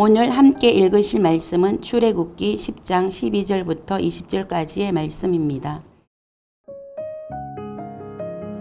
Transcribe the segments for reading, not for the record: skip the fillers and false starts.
오늘 함께 읽으실 말씀은 출애굽기 10장 12절부터 20절까지의 말씀입니다.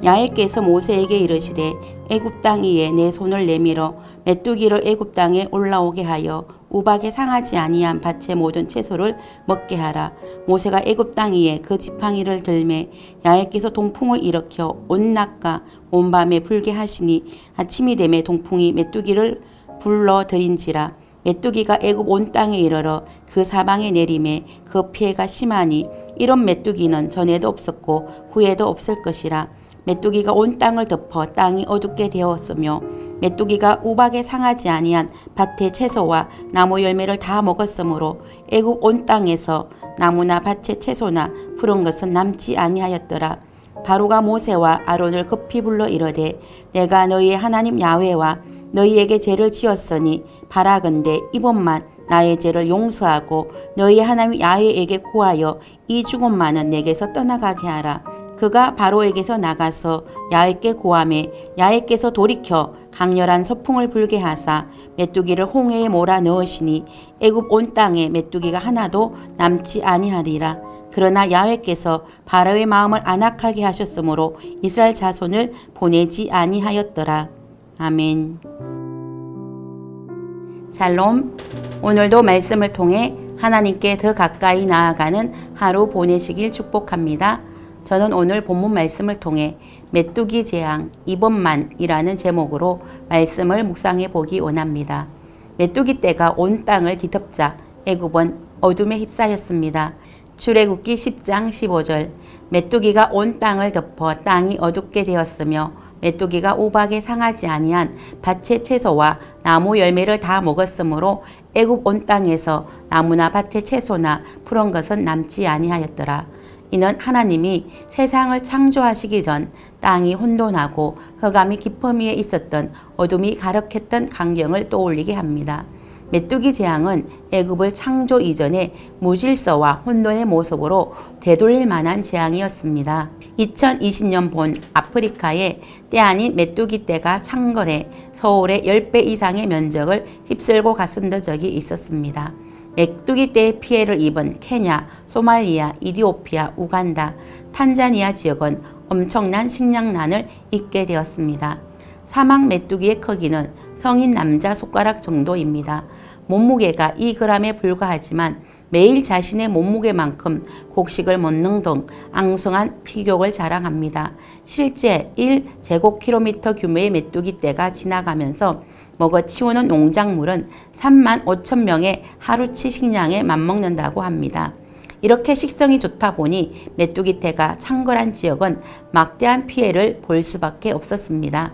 야훼께서 모세에게 이르시되 애굽 땅 위에 내 손을 내밀어 메뚜기를 애굽 땅에 올라오게 하여 우박에 상하지 아니한 밭의 모든 채소를 먹게 하라. 모세가 애굽 땅 위에 그 지팡이를 들매 야훼께서 동풍을 일으켜 온 낮과 온 밤에 불게 하시니 아침이 되매 동풍이 메뚜기를 불러들인지라. 메뚜기가 애굽 온 땅에 이르러 그 사방에 내림에 그 피해가 심하니 이런 메뚜기는 전에도 없었고 후에도 없을 것이라. 메뚜기가 온 땅을 덮어 땅이 어둡게 되었으며 메뚜기가 우박에 상하지 아니한 밭의 채소와 나무 열매를 다 먹었으므로 애굽 온 땅에서 나무나 밭의 채소나 푸른 것은 남지 아니하였더라. 바로가 모세와 아론을 급히 불러 이르되 내가 너희의 하나님 야훼와 너희에게 죄를 지었으니 바라건대 이번만 나의 죄를 용서하고 너희의 하나님 야훼에게 구하여 이 죽음만은 내게서 떠나가게 하라. 그가 바로에게서 나가서 야훼께 고하매 야훼께서 돌이켜 강렬한 서풍을 불게 하사 메뚜기를 홍해에 몰아 넣으시니 애굽 온 땅에 메뚜기가 하나도 남지 아니하리라. 그러나 야훼께서 바로의 마음을 안악하게 하셨으므로 이스라엘 자손을 보내지 아니하였더라. 아멘. 샬롬. 오늘도 말씀을 통해 하나님께 더 가까이 나아가는 하루 보내시길 축복합니다. 저는 오늘 본문 말씀을 통해 메뚜기 재앙 이번만이라는 제목으로 말씀을 묵상해 보기 원합니다. 메뚜기 떼가 온 땅을 뒤덮자 애굽은 어둠에 휩싸였습니다. 출애굽기 10장 15절 메뚜기가 온 땅을 덮어 땅이 어둡게 되었으며 메뚜기가 우박에 상하지 아니한 밭의 채소와 나무 열매를 다 먹었으므로 애굽 온 땅에서 나무나 밭의 채소나 푸른 것은 남지 아니하였더라. 이는 하나님이 세상을 창조하시기 전 땅이 혼돈하고 흑암이 깊음 위에 있었던 어둠이 가득했던 광경을 떠올리게 합니다. 메뚜기 재앙은 애굽을 창조 이전의 무질서와 혼돈의 모습으로 되돌릴 만한 재앙이었습니다. 2020년 본 아프리카에 때 아닌 메뚜기 떼가 창궐해 서울의 10배 이상의 면적을 휩쓸고 갔은 적이 있었습니다. 메뚜기 떼의 피해를 입은 케냐, 소말리아, 이디오피아, 우간다, 탄자니아 지역은 엄청난 식량난을 잊게 되었습니다. 사막 메뚜기의 크기는 성인 남자 손가락 정도입니다. 몸무게가 2g에 불과하지만 매일 자신의 몸무게만큼 곡식을 먹는 등 앙숭한 식욕을 자랑합니다. 실제 1제곱킬로미터 규모의 메뚜기 떼가 지나가면서 먹어치우는 농작물은 35,000명의 하루치 식량에 맞먹는다고 합니다. 이렇게 식성이 좋다 보니 메뚜기 떼가 창궐한 지역은 막대한 피해를 볼 수밖에 없었습니다.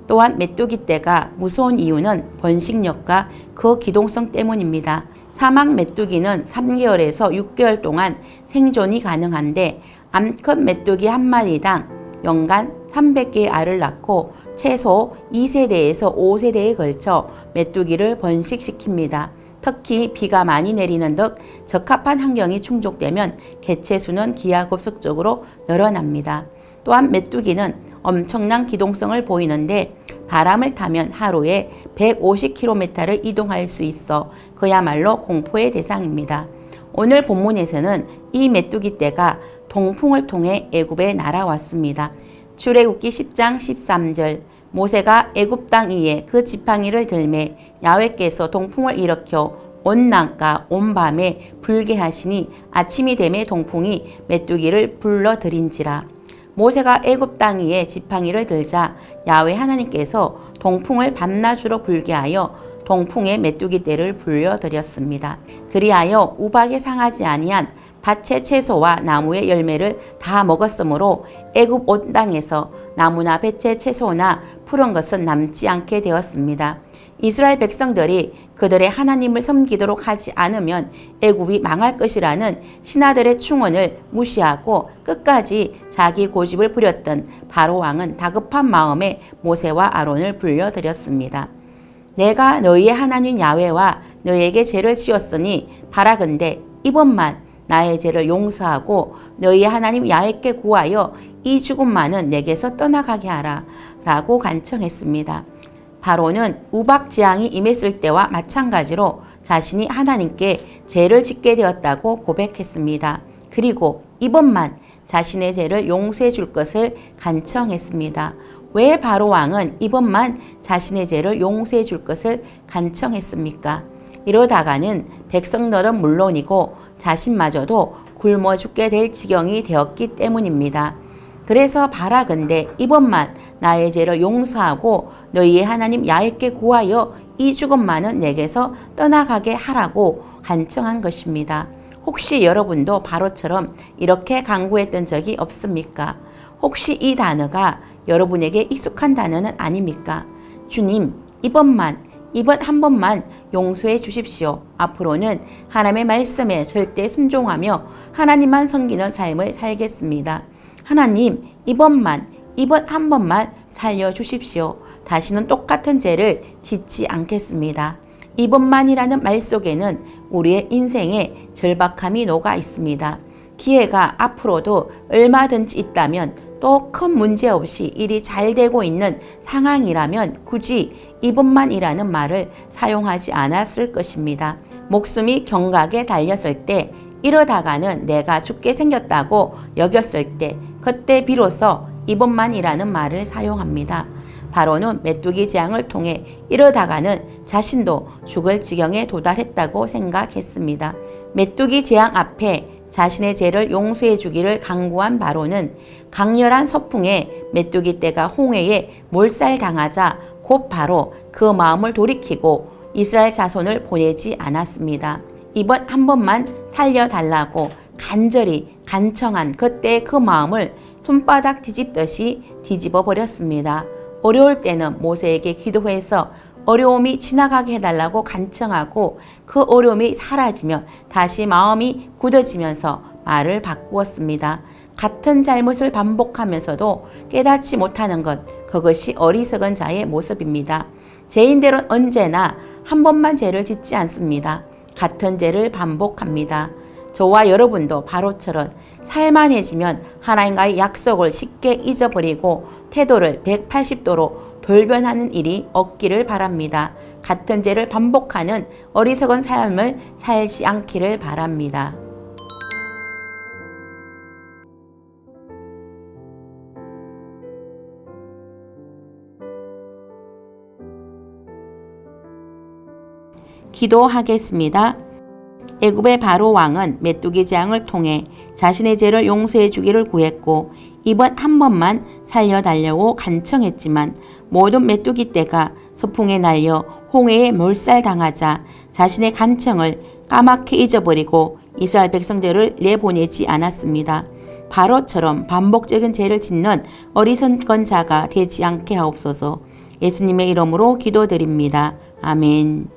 또한 메뚜기 떼가 무서운 이유는 번식력과 그 기동성 때문입니다. 사막 메뚜기는 3개월에서 6개월 동안 생존이 가능한데 암컷 메뚜기 한 마리당 연간 300개의 알을 낳고 최소 2세대에서 5세대에 걸쳐 메뚜기를 번식시킵니다. 특히 비가 많이 내리는 등 적합한 환경이 충족되면 개체 수는 기하급수적으로 늘어납니다. 또한 메뚜기는 엄청난 기동성을 보이는데 바람을 타면 하루에 150km를 이동할 수 있어 그야말로 공포의 대상입니다. 오늘 본문에서는 이 메뚜기 떼가 동풍을 통해 애굽에 날아왔습니다. 출애굽기 10장 13절 모세가 애굽 땅 위에 그 지팡이를 들매 야훼께서 동풍을 일으켜 온 낮과 온 밤에 불게 하시니 아침이 되매 동풍이 메뚜기를 불러들인지라. 모세가 애굽 땅 위에 지팡이를 들자 야훼 하나님께서 동풍을 밤낮으로 불게 하여 동풍의 메뚜기 떼를 불려들였습니다. 그리하여 우박에 상하지 아니한 밭의 채소와 나무의 열매를 다 먹었으므로 애굽 온 땅에서 나무나 밭의 채소나 푸른 것은 남지 않게 되었습니다. 이스라엘 백성들이 그들의 하나님을 섬기도록 하지 않으면 애굽이 망할 것이라는 신하들의 충언을 무시하고 끝까지 자기 고집을 부렸던 바로 왕은 다급한 마음에 모세와 아론을 불러들였습니다. 내가 너희의 하나님 야훼와 너희에게 죄를 지었으니 바라건대 이번만 나의 죄를 용서하고 너희의 하나님 야훼께 구하여 이 죽음만은 내게서 떠나가게 하라 라고 간청했습니다. 바로는 우박지향이 임했을 때와 마찬가지로 자신이 하나님께 죄를 짓게 되었다고 고백했습니다. 그리고 이번만 자신의 죄를 용서해 줄 것을 간청했습니다. 왜 바로 왕은 이번만 자신의 죄를 용서해 줄 것을 간청했습니까? 이러다가는 백성들은 물론이고 자신마저도 굶어 죽게 될 지경이 되었기 때문입니다. 그래서 바라건대 이번만 나의 죄를 용서하고 너희의 하나님 야훼께 구하여 이 죽음만은 내게서 떠나가게 하라고 간청한 것입니다. 혹시 여러분도 바로처럼 이렇게 간구했던 적이 없습니까? 혹시 이 단어가 여러분에게 익숙한 단어는 아닙니까? 주님, 이번 한 번만 용서해 주십시오. 앞으로는 하나님의 말씀에 절대 순종하며 하나님만 섬기는 삶을 살겠습니다. 하나님, 이번 한 번만 살려주십시오. 다시는 똑같은 죄를 짓지 않겠습니다. 이번만이라는 말 속에는 우리의 인생에 절박함이 녹아 있습니다. 기회가 앞으로도 얼마든지 있다면 또 큰 문제 없이 일이 잘 되고 있는 상황이라면 굳이 이번만이라는 말을 사용하지 않았을 것입니다. 목숨이 경각에 달렸을 때, 이러다가는 내가 죽게 생겼다고 여겼을 때, 그때 비로소 이번만이라는 말을 사용합니다. 바로는 메뚜기 재앙을 통해 이러다가는 자신도 죽을 지경에 도달했다고 생각했습니다. 메뚜기 재앙 앞에 자신의 죄를 용서해 주기를 간구한 바로는 강렬한 서풍에 메뚜기 떼가 홍해에 몰살당하자 곧바로 그 마음을 돌이키고 이스라엘 자손을 보내지 않았습니다. 이번 한 번만 살려달라고 간절히 간청한 그때의 그 마음을 손바닥 뒤집듯이 뒤집어 버렸습니다. 어려울 때는 모세에게 기도해서 어려움이 지나가게 해달라고 간청하고 그 어려움이 사라지면 다시 마음이 굳어지면서 말을 바꾸었습니다. 같은 잘못을 반복하면서도 깨닫지 못하는 것, 그것이 어리석은 자의 모습입니다. 죄인들은 언제나 한 번만 죄를 짓지 않습니다. 같은 죄를 반복합니다. 저와 여러분도 바로처럼 살만해지면 하나님과의 약속을 쉽게 잊어버리고 태도를 180도로 돌변하는 일이 없기를 바랍니다. 같은 죄를 반복하는 어리석은 삶을 살지 않기를 바랍니다. 기도하겠습니다. 애굽의 바로 왕은 메뚜기 재앙을 통해 자신의 죄를 용서해 주기를 구했고 이번 한 번만 살려달라고 간청했지만 모든 메뚜기 떼가 서풍에 날려 홍해에 몰살당하자 자신의 간청을 까맣게 잊어버리고 이스라엘 백성들을 내보내지 않았습니다. 바로처럼 반복적인 죄를 짓는 어리석은 자가 되지 않게 하옵소서. 예수님의 이름으로 기도드립니다. 아멘.